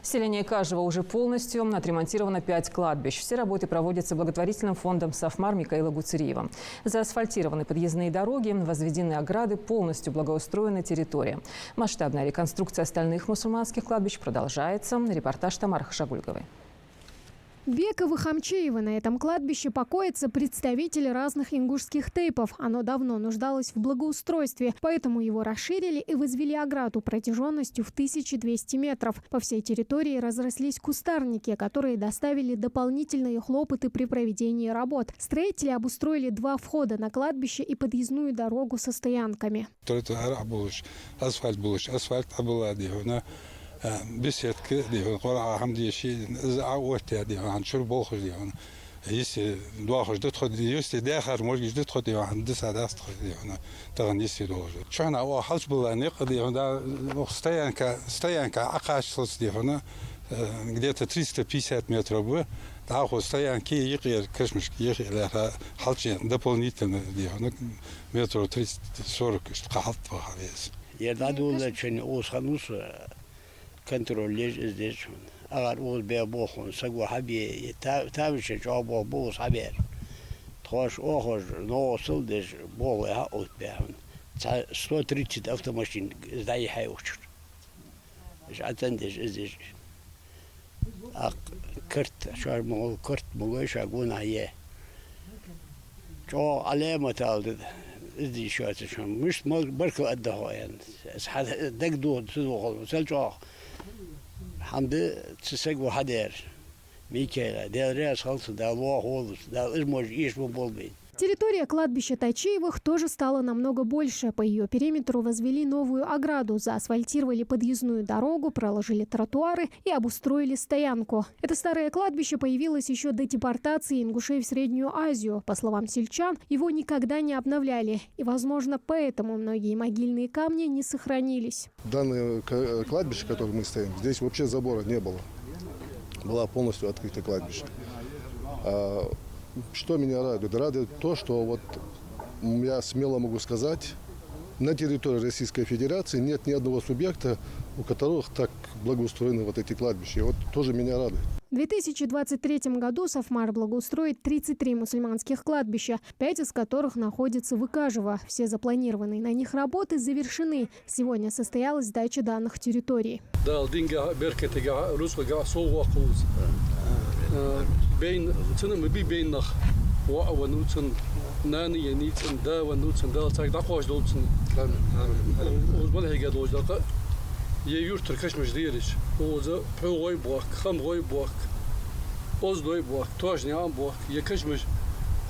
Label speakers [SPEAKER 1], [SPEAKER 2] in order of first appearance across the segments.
[SPEAKER 1] В селении Кажево уже полностью отремонтировано 5 кладбищ. Все работы проводятся благотворительным фондом «Сафмар» Микаила Гуцериева. Заасфальтированы подъездные дороги, возведены ограды, полностью благоустроена территория. Масштабная реконструкция остальных мусульманских кладбищ продолжается. Репортаж Тамары Хашагульговой.
[SPEAKER 2] Беков и Хамчеева на этом кладбище покоятся представители разных ингушских тейпов. Оно давно нуждалось в благоустройстве, поэтому его расширили и возвели ограду протяженностью в 1200 метров. По всей территории разрослись кустарники, которые доставили дополнительные хлопоты при проведении работ. Строители обустроили 2 входа на кладбище и подъездную дорогу со стоянками.
[SPEAKER 3] بسيتك ديهون قرعة حمدي شيء عوّت ديهون شو البوخ ديهون يسي دواخش تدخل يسي داخل مرجع تدخل ديهون عند ساعة تدخل ديهون تغني يسي دوخش شو أنا أول حلش بالنق ديهون دا استيان كعقاش صوص ديهون где-то 350 метров бы да стоянки يغير كشمش يغير لها حلشين дополнительно ديهون метров 30-40 قحط بخاليس
[SPEAKER 4] يدعو لشان أوصلوس كنتروليج إزديشون أغار أول بيبوخون سقوا حبي تابش جابوا بوس حبير تخش أخرج نوصل دش بوه هاوت بيهون سلو تريتشت أفتر ماشين زي حيوشر إيش عتندش إزديش كرت شار مول كرت مولش أقول هيه جو علامة تالد إزدي شو أتشون مش بركو أدها يعني دق دو تدوخل سلجوا حمد تسقوا حدير ميكيلا دال رياس خلص دال واحد دال إزموج إيش بولبين.
[SPEAKER 2] Территория кладбища Тайчиевых тоже стала намного больше. По ее периметру возвели новую ограду, заасфальтировали подъездную дорогу, проложили тротуары и обустроили стоянку. Это старое кладбище появилось еще до депортации ингушей в Среднюю Азию. По словам сельчан, его никогда не обновляли. И, возможно, поэтому многие могильные камни не сохранились.
[SPEAKER 5] Данное кладбище, в котором мы стоим, здесь вообще забора не было. Была полностью открыта кладбище. Что меня радует? Радует то, что вот я смело могу сказать, на территории Российской Федерации нет ни одного субъекта, у которых так благоустроены вот эти кладбища. Вот тоже меня радует.
[SPEAKER 2] В 2023 году Сафмар благоустроит 33 мусульманских кладбища, 5 из которых находятся в Икажево. Все запланированные на них работы завершены. Сегодня состоялась сдача данных территорий.
[SPEAKER 6] بين تنم بينخ ونوتن ناني نيتن دا ونوتن دا تاك دقوش دوتن وزمن هيك دوش دقه يورتر كشمش ديرش وزا بروي بوك خم غوي بوك اوزدوي بوك توجني ام بوك يكشمش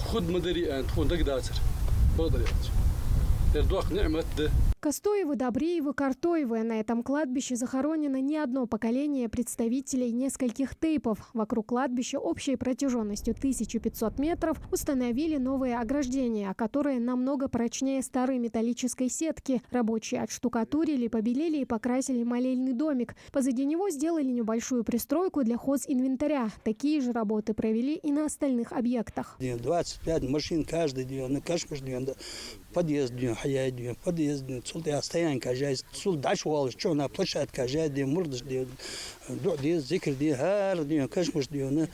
[SPEAKER 6] خد مدري انت خد دقداتر بقدر يردوك نعمه
[SPEAKER 2] Костоевы, Добреевы, Картоевы. На этом кладбище захоронено не одно поколение представителей нескольких тейпов. Вокруг кладбища общей протяженностью 1500 метров установили новые ограждения, которые намного прочнее старой металлической сетки. Рабочие отштукатурили, побелели и покрасили молельный домик. Позади него сделали небольшую пристройку для хозинвентаря. Такие же работы провели и на остальных объектах.
[SPEAKER 4] 25 машин каждый день, на каждый день подъезд, подъезд. سلطة стоянка جايز سلطة داش والش شونا площадка جاي دي مردش دي دي ذكر دي هار دي كشمش دي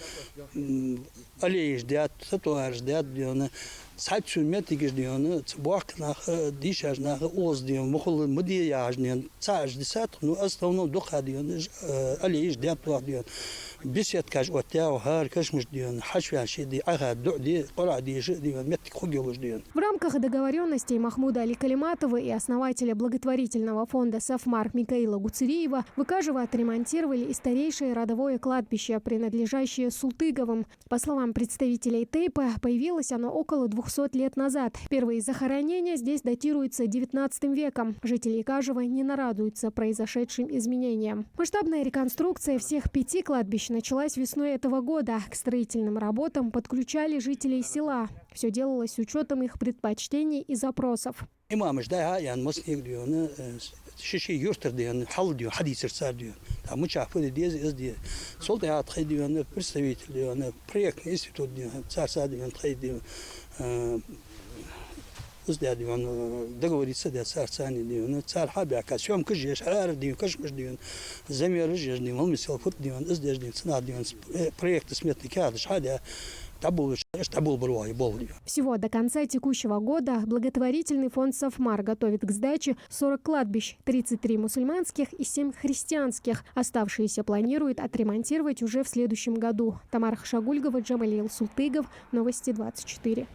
[SPEAKER 4] عليش دي تطوار دي ساعات متيجش دي تبوك ناخ ديشاج ناخ اوز دي مخل مدياج دي تاج دي سات نو اصلا دوخ دي عليش دي تطوار دي بيسيت كاج وتاو هار كشمش دي حشوه شي دي اغا دي قرع دي دي متك خجوش دي.
[SPEAKER 2] В рамках договоренностей Махмуда Али Калиматова и основателя благотворительного фонда «Сафмар» Микаила Гуцериева в Икажево отремонтировали и старейшее родовое кладбище, принадлежащее Султыговым. По словам представителей тейпа, появилось оно около 200 лет назад. Первые захоронения здесь датируются 19 веком. Жители Икажева не нарадуются произошедшим изменениям. Масштабная реконструкция всех 5 кладбищ началась весной этого года. К строительным работам подключали жителей села. Все делалось с учетом их предпочтений и запросов.
[SPEAKER 4] إمامش ده يعني مصنع ديونا شيء يورتر ديونا حل ديونا حديث صار ديونا مش عارف ديز إز دي سلطة عاد خيد ديونا برستويت ديونا بريك إنستيتوت ديونا صار ديونا خيد ديونا договориться да царцани диван цар хабя касьем кыжеш хар диван кашмыш диван замер жеш диван мисал фут диван издеш диван цна диван проект сметный кадр хадя
[SPEAKER 2] Всего до конца текущего года благотворительный фонд «Сафмар» готовит к сдаче 40 кладбищ, 33 мусульманских и 7 христианских. Оставшиеся планирует отремонтировать уже в следующем году. Тамара Хашагульгова, Джамалиил Султыгов. Новости 24.